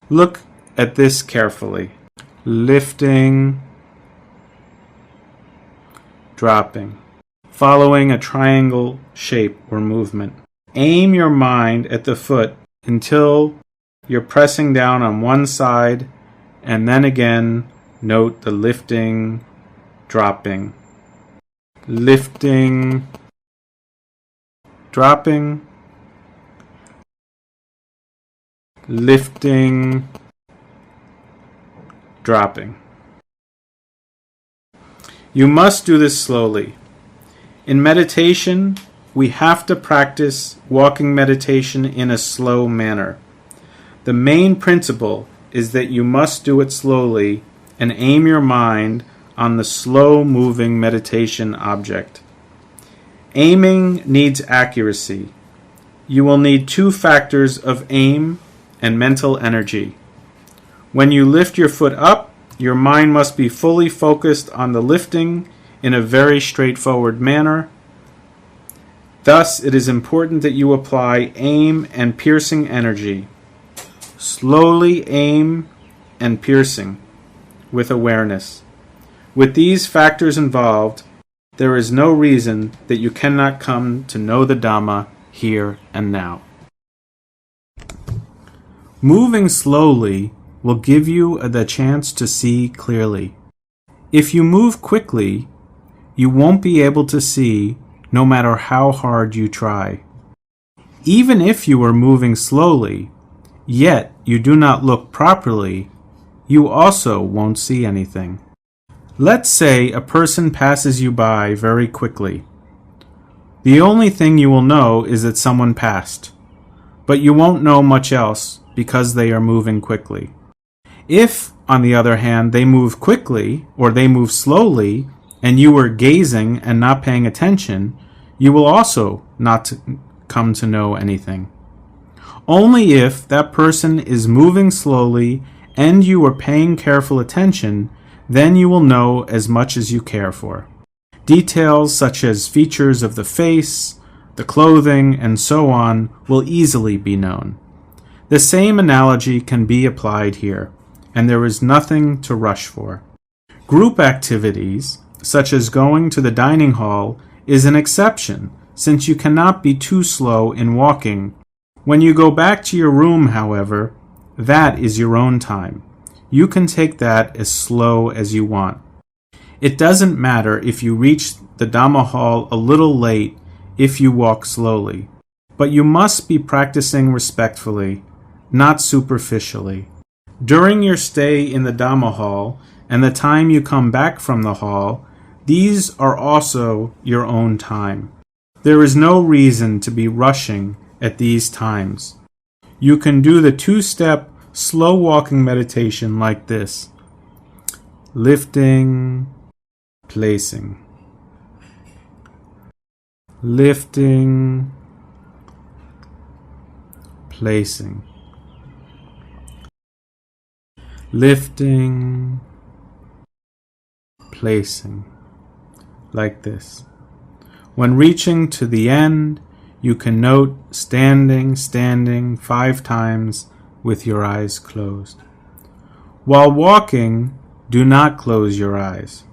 Look at this carefully. Lifting, dropping, following a triangle shape or movement. Aim your mind at the foot until you're pressing down on one side, and then again note the lifting, dropping. Lifting, dropping, lifting, dropping. You must do this slowly. In meditation, we have to practice walking meditation in a slow manner. The main principle is that you must do it slowly and aim your mind on the slow-moving meditation object. Aiming needs accuracy. You will need 2 factors of aim and mental energy. When you lift your foot up, your mind must be fully focused on the lifting in a very straightforward manner. Thus, it is important that you apply aim and piercing energy. Slowly aim and piercing with awareness. With these factors involved, there is no reason that you cannot come to know the Dhamma here and now. Moving slowly will give you the chance to see clearly. If you move quickly, you won't be able to see no matter how hard you try. Even if you are moving slowly, yet you do not look properly, you also won't see anything. Let's say a person passes you by very quickly. The only thing you will know is that someone passed, but you won't know much else because they are moving quickly. If, on the other hand, they move quickly or they move slowly and you were gazing and not paying attention, you will also not come to know anything. Only if that person is moving slowly and you are paying careful attention, then you will know as much as you care for. Details such as features of the face, the clothing, and so on will easily be known. The same analogy can be applied here, and there is nothing to rush for. Group activities, such as going to the dining hall, is an exception, since you cannot be too slow in walking. When you go back to your room, however, that is your own time. You can take that as slow as you want. It doesn't matter if you reach the Dhamma hall a little late if you walk slowly, but you must be practicing respectfully, not superficially. During your stay in the Dhamma hall and the time you come back from the hall, these are also your own time. There is no reason to be rushing at these times. You can do the 2-step slow walking meditation like this. Lifting, placing. Lifting, placing. Lifting, placing. Like this. When reaching to the end, you can note standing, standing 5 times with your eyes closed. While walking, do not close your eyes,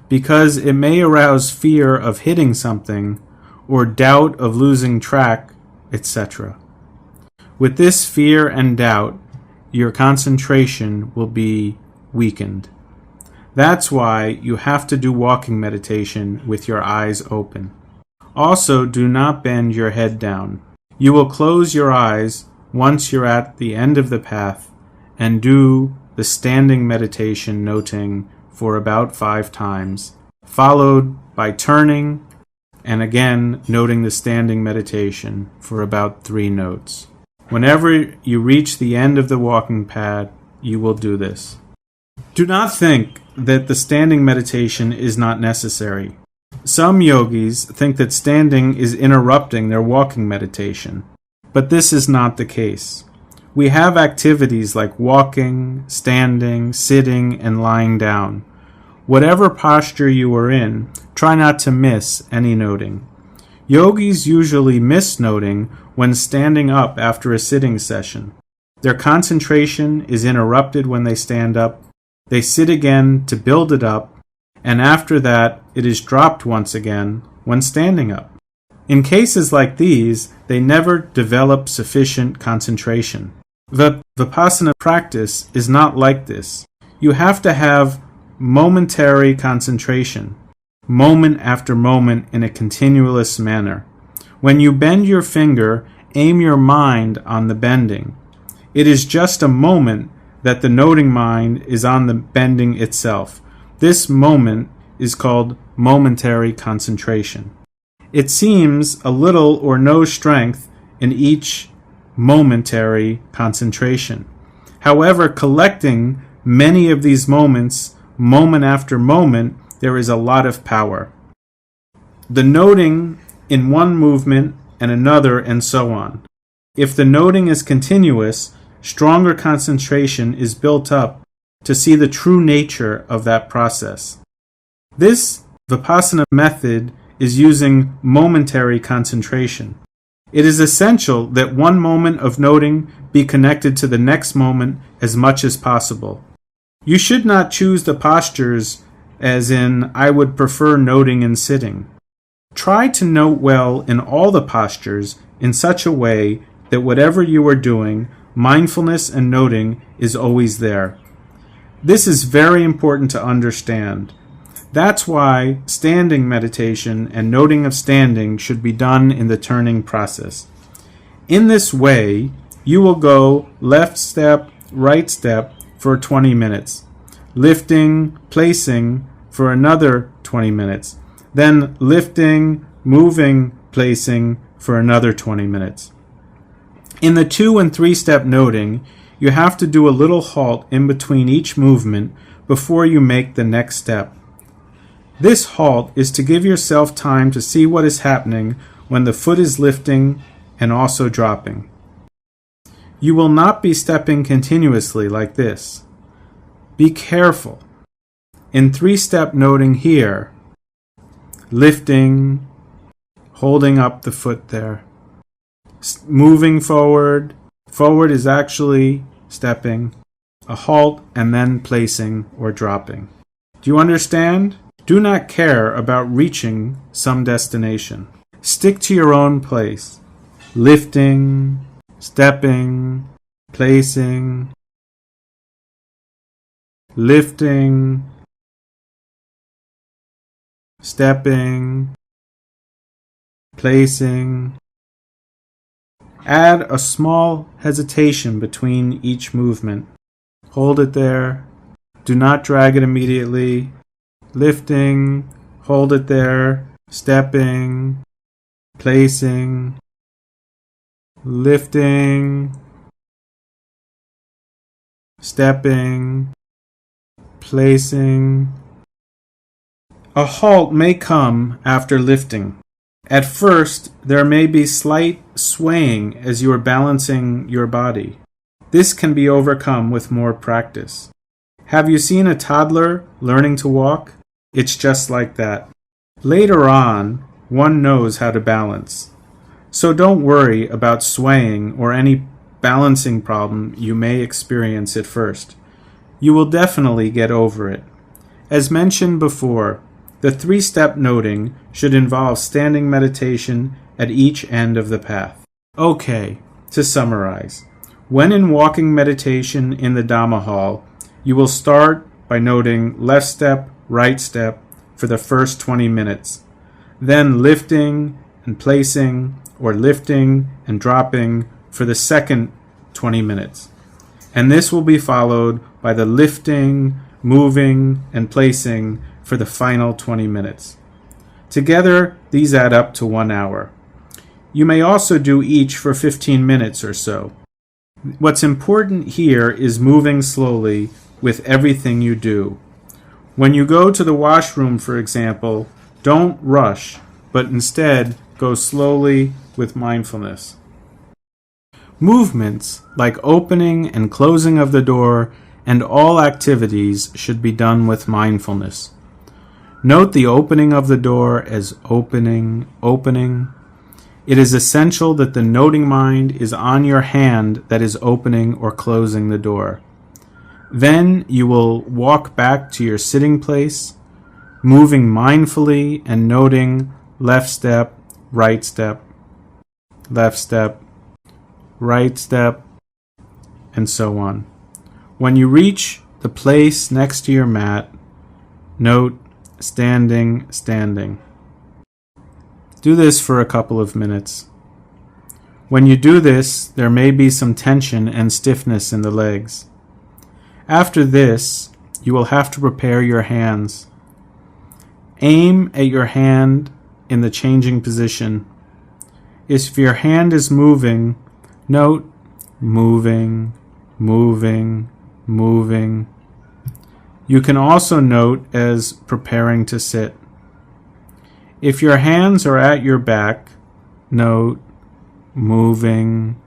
because it may arouse fear of hitting something or doubt of losing track, etc. With this fear and doubt, your concentration will be weakened. That's why you have to do walking meditation with your eyes open. Also, do not bend your head down. You will close your eyes once you're at the end of the path and do the standing meditation noting for about 5 times, followed by turning and again noting the standing meditation for about 3 notes. Whenever you reach the end of the walking pad, you will do this. Do not think that the standing meditation is not necessary. Some yogis think that standing is interrupting their walking meditation, but this is not the case. We have activities like walking, standing, sitting, and lying down. Whatever posture you are in, try not to miss any noting. Yogis usually miss noting when standing up after a sitting session. Their concentration is interrupted when they stand up. They sit again to build it up, and after that it is dropped once again when standing up. In cases like these, they never develop sufficient concentration. The Vipassana practice is not like this. You have to have momentary concentration, moment after moment in a continuous manner. When you bend your finger, aim your mind on the bending. It is just a moment that the noting mind is on the bending itself. This moment is called momentary concentration. It seems a little or no strength in each momentary concentration. However, collecting many of these moments, moment after moment, there is a lot of power. The noting in one movement and another, and so on. If the noting is continuous, stronger concentration is built up to see the true nature of that process. This Vipassana method is using momentary concentration. It is essential that one moment of noting be connected to the next moment as much as possible. You should not choose the postures as in, I would prefer noting and sitting. Try to note well in all the postures in such a way that whatever you are doing, mindfulness and noting is always there. This is very important to understand. That's why standing meditation and noting of standing should be done in the turning process. In this way, you will go left step, right step for 20 minutes, lifting, placing for another 20 minutes, then lifting, moving, placing for another 20 minutes. In the 2 and 3 step noting, you have to do a little halt in between each movement before you make the next step. This halt is to give yourself time to see what is happening when the foot is lifting and also dropping. You will not be stepping continuously like this. Be careful. In 3-step noting here, lifting, holding up the foot there, moving forward. Forward is actually stepping, a halt, and then placing or dropping. Do you understand? Do not care about reaching some destination. Stick to your own place. Lifting, stepping, placing, lifting, stepping, placing. Add a small hesitation between each movement. Hold it there. Do not drag it immediately. Lifting, hold it there. Stepping, placing, lifting, stepping, placing. A halt may come after lifting. At first, there may be slight swaying as you are balancing your body. This can be overcome with more practice. Have you seen a toddler learning to walk? It's just like that. Later on, one knows how to balance. So don't worry about swaying or any balancing problem you may experience at first. You will definitely get over it. As mentioned before, the 3-step noting should involve standing meditation at each end of the path. Okay, to summarize. When in walking meditation in the Dhamma hall, you will start by noting left step, right step for the first 20 minutes, then lifting and placing or lifting and dropping for the second 20 minutes. And this will be followed by the lifting, moving, and placing for the final 20 minutes. Together, these add up to 1 hour. You may also do each for 15 minutes or so. What's important here is moving slowly with everything you do. When you go to the washroom, for example, don't rush, but instead go slowly with mindfulness. Movements like opening and closing of the door and all activities should be done with mindfulness. Note the opening of the door as opening, opening. It is essential that the noting mind is on your hand that is opening or closing the door. Then you will walk back to your sitting place, moving mindfully and noting left step, right step, left step, right step, and so on. When you reach the place next to your mat, note standing, standing. Do this for a couple of minutes. When you do this, there may be some tension and stiffness in the legs. After this, you will have to prepare your hands. Aim at your hand in the changing position. If your hand is moving, note moving, moving, moving. You can also note as preparing to sit. If your hands are at your back, note moving,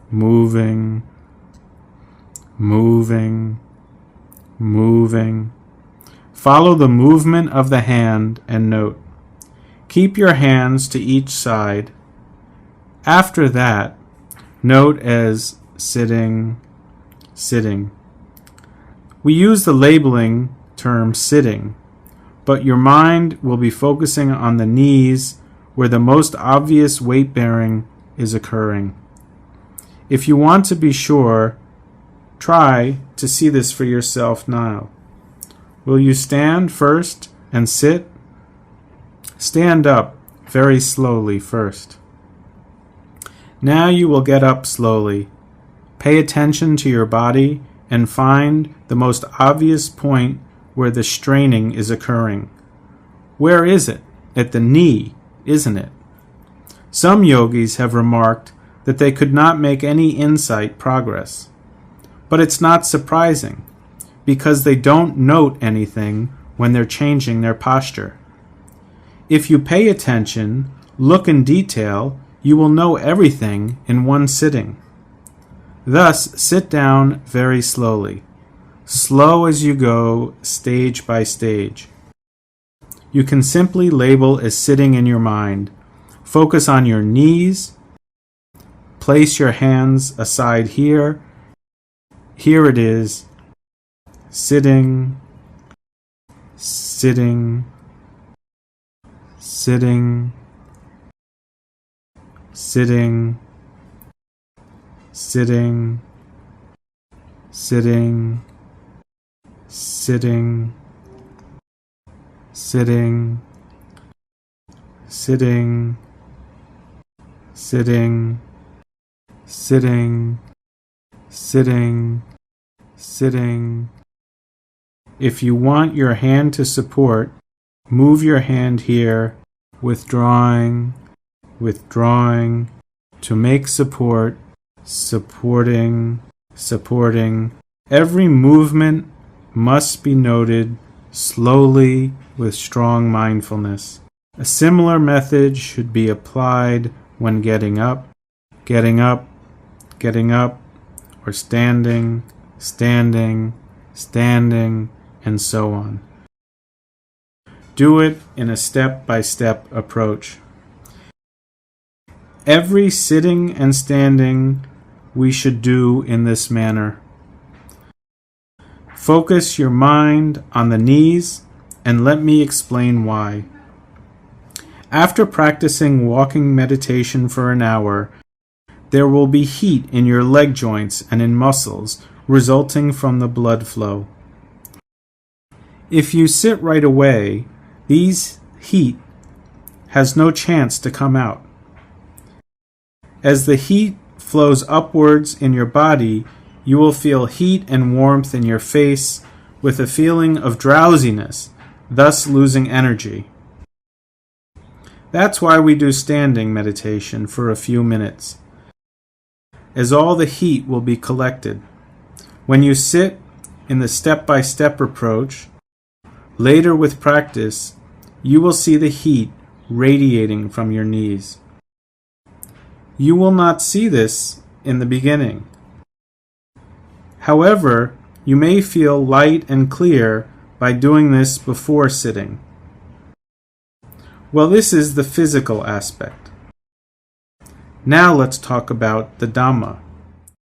moving, moving, moving. Follow the movement of the hand and note. Keep your hands to each side. After that, note as sitting, sitting. We use the labeling term sitting, but your mind will be focusing on the knees where the most obvious weight bearing is occurring. If you want to be sure, try to see this for yourself now. Will you stand first and sit? Stand up very slowly first. Now you will get up slowly. Pay attention to your body and find the most obvious point where the straining is occurring. Where is it? At the knee, isn't it? Some yogis have remarked that they could not make any insight progress. But it's not surprising, because they don't note anything when they're changing their posture. If you pay attention, look in detail, you will know everything in one sitting. Thus, sit down very slowly. Slow as you go, stage by stage. You can simply label as sitting in your mind. Focus on your knees. Place your hands aside here. Here it is. Sitting, sitting, sitting, sitting, sitting, sitting, sitting, sitting, sitting, sitting, sitting, sitting, sitting. If you want your hand to support, move your hand here, withdrawing, withdrawing, to make support, supporting, supporting. Every movement must be noted slowly with strong mindfulness. A similar method should be applied when getting up, getting up, getting up, or standing, standing, standing, and so on. Do it in a step-by-step approach. Every sitting and standing we should do in this manner. Focus your mind on the knees, and let me explain why. After practicing walking meditation for an hour, there will be heat in your leg joints and in muscles resulting from the blood flow. If you sit right away, these heat has no chance to come out. As the heat flows upwards in your body, you will feel heat and warmth in your face with a feeling of drowsiness, thus losing energy. That's why we do standing meditation for a few minutes, as all the heat will be collected. When you sit in the step-by-step approach, later with practice, you will see the heat radiating from your knees. You will not see this in the beginning. However, you may feel light and clear by doing this before sitting. Well, this is the physical aspect. Now let's talk about the Dhamma.